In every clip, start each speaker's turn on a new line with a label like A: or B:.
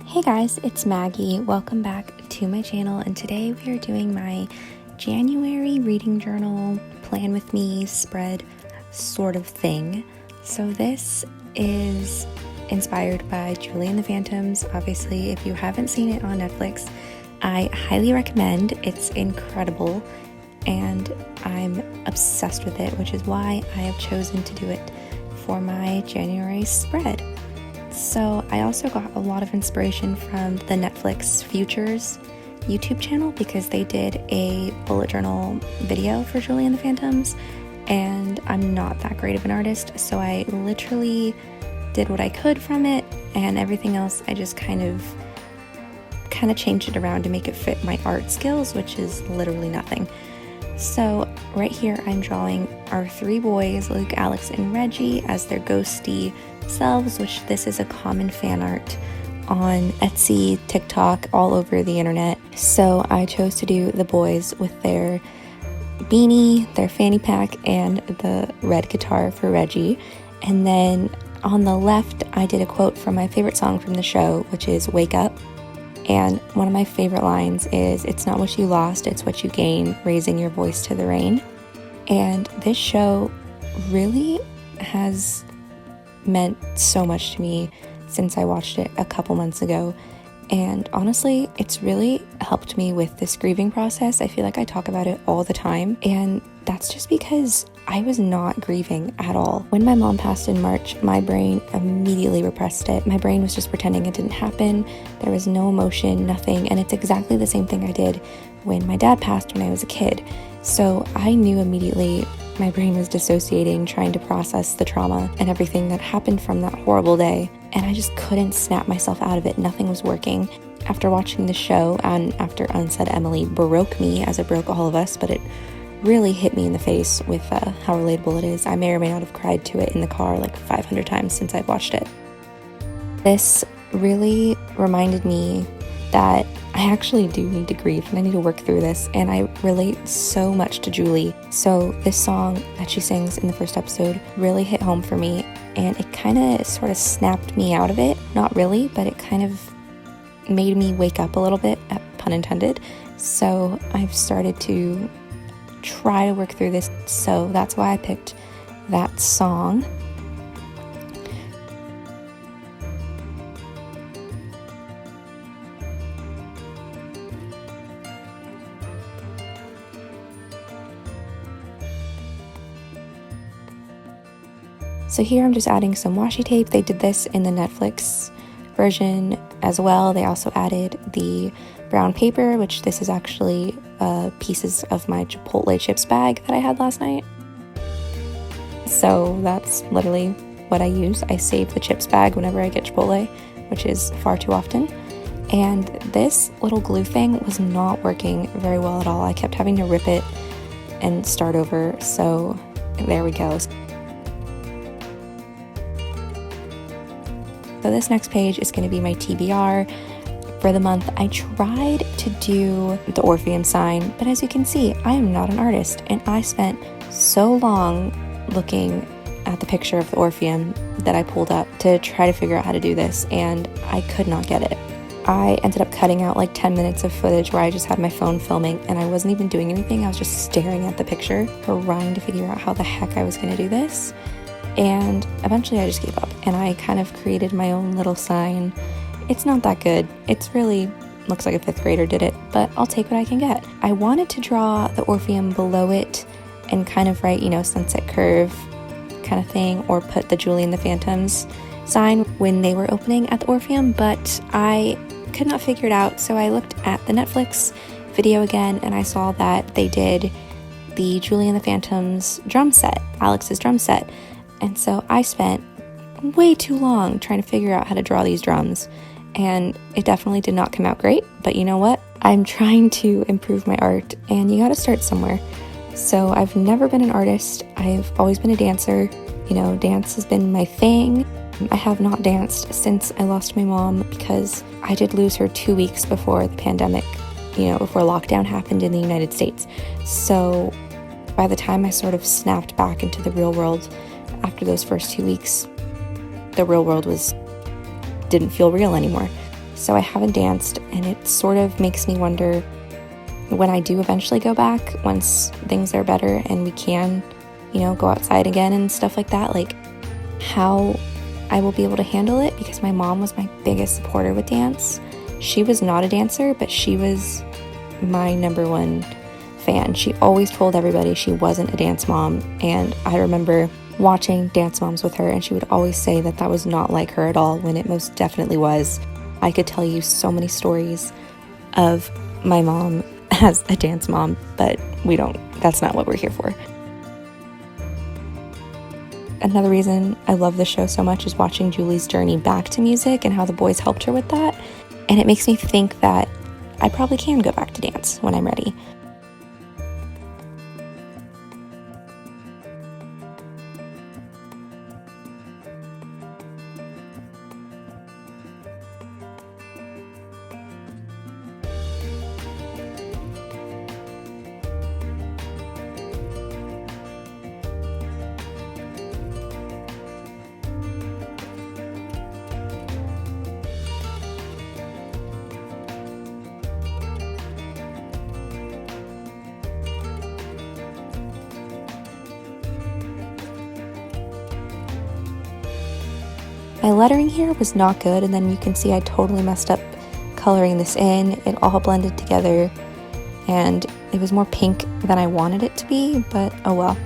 A: Hey guys, it's Maggie. Welcome back to my channel, and today we are doing my January reading journal plan with me spread sort of thing. So this is inspired by Julie and the Phantoms. Obviously, if you haven't seen it on Netflix, I highly recommend. It's incredible and I'm obsessed with it, which is why I have chosen to do it for my January spread. So I also got a lot of inspiration from the Netflix Futures YouTube channel because they did a bullet journal video for Julie and the Phantoms, and I'm not that great of an artist, so I literally did what I could from it, and everything else I just kind of changed it around to make it fit my art skills, which is literally nothing. So right here I'm drawing our three boys, Luke, Alex, and Reggie, as their ghosty selves, which this is a common fan art on Etsy, TikTok, all over the internet. So I chose to do the boys with their beanie, their fanny pack, and the red guitar for Reggie. And then on the left I did a quote from my favorite song from the show, which is Wake Up. And one of my favorite lines is, "It's not what you lost, it's what you gain, raising your voice to the rain." And this show really has meant so much to me since I watched it a couple months ago. And honestly, it's really helped me with this grieving process. I feel like I talk about it all the time, and that's just because I was not grieving at all. When my mom passed in March, my brain immediately repressed it. My brain was just pretending it didn't happen. There was no emotion, nothing. And it's exactly the same thing I did when my dad passed when I was a kid. So I knew immediately my brain was dissociating, trying to process the trauma and everything that happened from that horrible day. And I just couldn't snap myself out of it. Nothing was working. After watching the show, and after Unsaid Emily broke me, as it broke all of us, but it really hit me in the face with how relatable it is. I may or may not have cried to it in the car like 500 times since I've watched it. This really reminded me that I actually do need to grieve and I need to work through this, and I relate so much to Julie. So this song that she sings in the first episode really hit home for me, and it kind of sort of snapped me out of it. Not really, but it kind of made me wake up a little bit, pun intended. So I've started to try to work through this, so that's why I picked that song. So here I'm just adding some washi tape. They did this in the Netflix version as well. They also added the brown paper, which this is actually pieces of my Chipotle chips bag that I had last night. So that's literally what I use. I save the chips bag whenever I get Chipotle, which is far too often. And this little glue thing was not working very well at all. I kept having to rip it and start over. So there we go. So this next page is going to be my TBR for the month. I tried to do the Orpheum sign, but as you can see, I am not an artist, and I spent so long looking at the picture of the Orpheum that I pulled up to try to figure out how to do this, and I could not get it. I ended up cutting out like 10 minutes of footage where I just had my phone filming, and I wasn't even doing anything. I was just staring at the picture, trying to figure out how the heck I was going to do this. And eventually I just gave up, and I kind of created my own little sign. It's not that good. It's really looks like a 5th grader did it, but I'll take what I can get. I wanted to draw the Orpheum below it and kind of write, Sunset Curve kind of thing, or put the Julie and the Phantoms sign when they were opening at the Orpheum, but I could not figure it out. So I looked at the Netflix video again, and I saw that they did the Julie and the Phantoms drum set, Alex's drum set. And so I spent way too long trying to figure out how to draw these drums, and it definitely did not come out great. But you know what? I'm trying to improve my art, and you gotta start somewhere. So I've never been an artist. I've always been a dancer. Dance has been my thing. I have not danced since I lost my mom, because I did lose her 2 weeks before the pandemic, before lockdown happened in the United States. So by the time I sort of snapped back into the real world, after those first 2 weeks, the real world didn't feel real anymore. so I haven't danced, and it sort of makes me wonder when I do eventually go back, once things are better and we can, go outside again and stuff like that, like how I will be able to handle it, because my mom was my biggest supporter with dance. She was not a dancer, but she was my number one fan. She always told everybody she wasn't a dance mom, and I remember watching Dance Moms with her, and she would always say that that was not like her at all, when it most definitely was. I could tell you so many stories of my mom as a dance mom, but that's not what we're here for. Another reason I love this show so much is watching Julie's journey back to music and how the boys helped her with that. And it makes me think that I probably can go back to dance when I'm ready. My lettering here was not good, and then you can see I totally messed up coloring this in. It all blended together, and it was more pink than I wanted it to be, but oh well.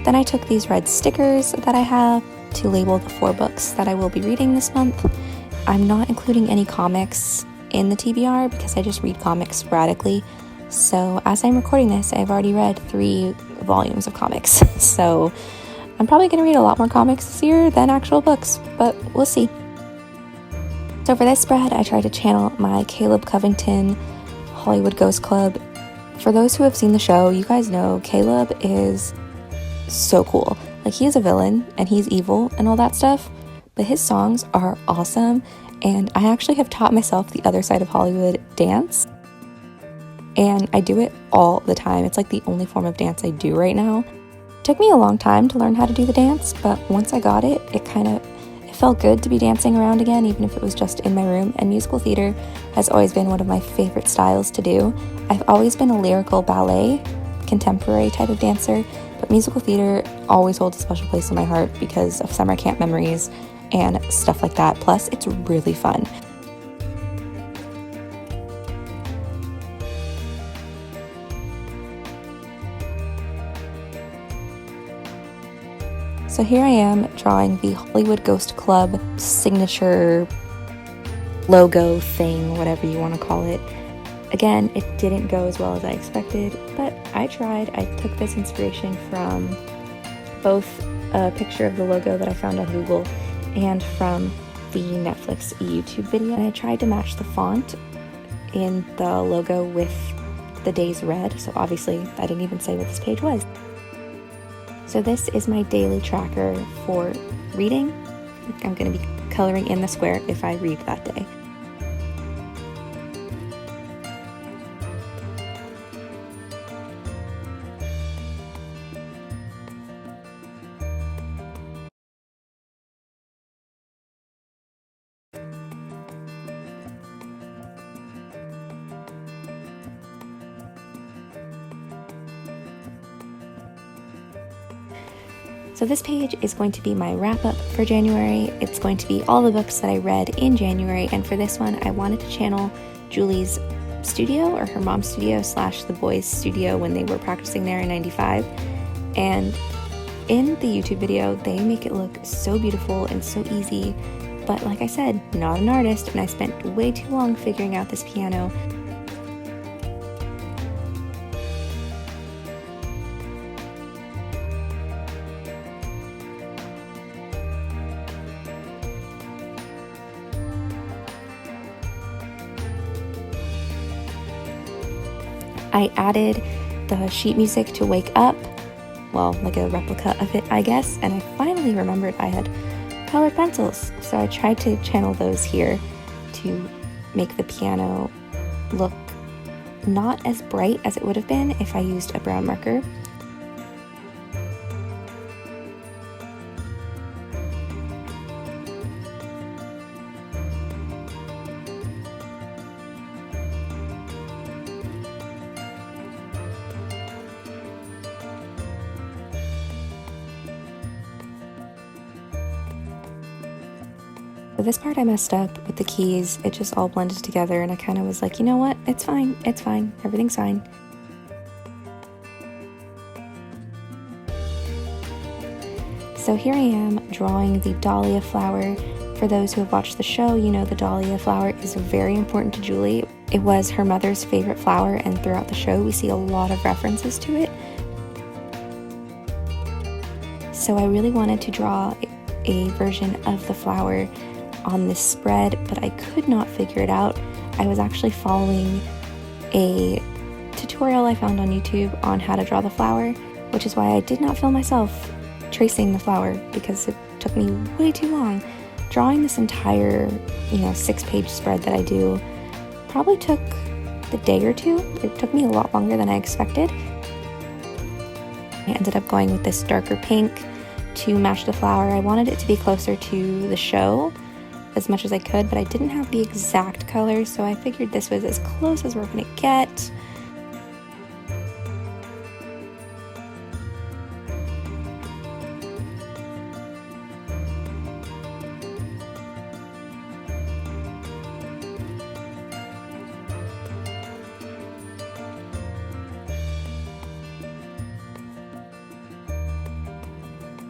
A: Then I took these red stickers that I have to label the 4 books that I will be reading this month. I'm not including any comics in the TBR because I just read comics sporadically. So as I'm recording this, I've already read 3 volumes of comics. So I'm probably going to read a lot more comics this year than actual books, but we'll see. So for this spread, I tried to channel my Caleb Covington Hollywood Ghost Club. For those who have seen the show, you guys know Caleb is so cool. Like, he is a villain and he's evil and all that stuff, but his songs are awesome. And I actually have taught myself the Other Side of Hollywood dance. And I do it all the time. It's like the only form of dance I do right now. It took me a long time to learn how to do the dance, but once I got it, it felt good to be dancing around again, even if it was just in my room. And musical theater has always been one of my favorite styles to do. I've always been a lyrical ballet, contemporary type of dancer, but musical theater always holds a special place in my heart because of summer camp memories and stuff like that. Plus, it's really fun. So here I am drawing the Hollywood Ghost Club signature logo thing, whatever you want to call it. Again, it didn't go as well as I expected, but I tried. I took this inspiration from both a picture of the logo that I found on Google and from the Netflix YouTube video. And I tried to match the font in the logo with the day's red, so obviously I didn't even say what this page was. So this is my daily tracker for reading. I'm going to be coloring in the square if I read that day. So this page is going to be my wrap up for January. It's going to be all the books that I read in January, and for this one I wanted to channel Julie's studio, or her mom's studio / the boys' studio when they were practicing there in '95. And in the YouTube video they make it look so beautiful and so easy, but like I said, not an artist, and I spent way too long figuring out this piano. I added the sheet music to Wake Up, well, like a replica of it, I guess, and I finally remembered I had colored pencils, so I tried to channel those here to make the piano look not as bright as it would have been if I used a brown marker. So this part I messed up with the keys. It just all blended together and I kind of was like, you know what? It's fine. It's fine. Everything's fine. So here I am drawing the dahlia flower. For those who have watched the show, you know the dahlia flower is very important to Julie. It was her mother's favorite flower, and throughout the show we see a lot of references to it. So I really wanted to draw a version of the flower on this spread, but I could not figure it out. I was actually following a tutorial I found on YouTube on how to draw the flower, which is why I did not film myself tracing the flower because it took me way too long. Drawing this entire, 6-page spread that I do probably took a day or two. It took me a lot longer than I expected. I ended up going with this darker pink to match the flower. I wanted it to be closer to the show as much as I could, but I didn't have the exact color, so I figured this was as close as we're gonna get.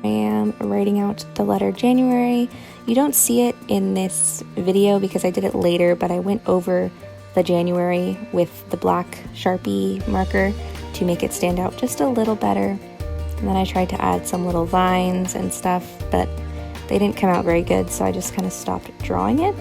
A: I am writing out the letter January. You don't see it in this video because I did it later, but I went over the January with the black Sharpie marker to make it stand out just a little better. And then I tried to add some little vines and stuff, but they didn't come out very good, so I just kind of stopped drawing it.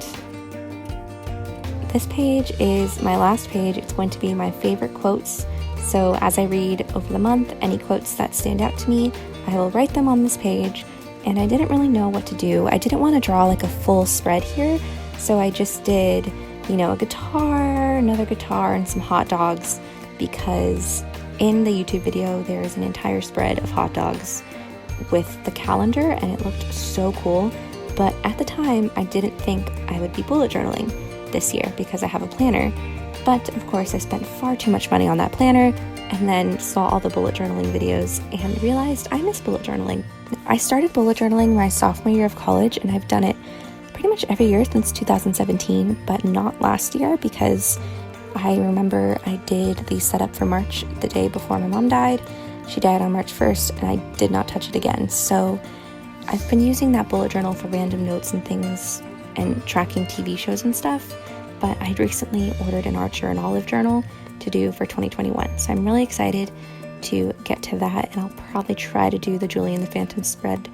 A: This page is my last page. It's going to be my favorite quotes. So as I read over the month, any quotes that stand out to me, I will write them on this page. And I didn't really know what to do. I didn't want to draw like a full spread here, so I just did, a guitar, another guitar, and some hot dogs, because in the YouTube video there is an entire spread of hot dogs with the calendar, and it looked so cool. But at the time, I didn't think I would be bullet journaling this year because I have a planner. But of course, I spent far too much money on that planner, and then saw all the bullet journaling videos and realized I miss bullet journaling. I started bullet journaling my sophomore year of college, and I've done it pretty much every year since 2017, but not last year because I remember I did the setup for March the day before my mom died. She died on March 1st, and I did not touch it again. So I've been using that bullet journal for random notes and things and tracking TV shows and stuff, but I recently ordered an Archer and Olive journal to do for 2021. So I'm really excited to get to that, and I'll probably try to do the Julie and the Phantom spread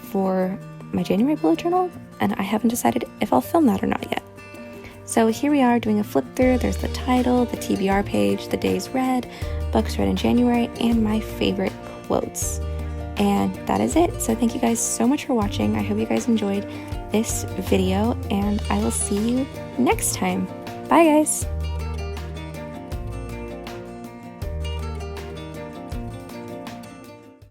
A: for my January bullet journal, and I haven't decided if I'll film that or not yet. So here we are doing a flip through. There's the title, the TBR page, the days read, books read in January, and my favorite quotes. And that is it. So thank you guys so much for watching. I hope you guys enjoyed this video, and I will see you next time. Bye guys!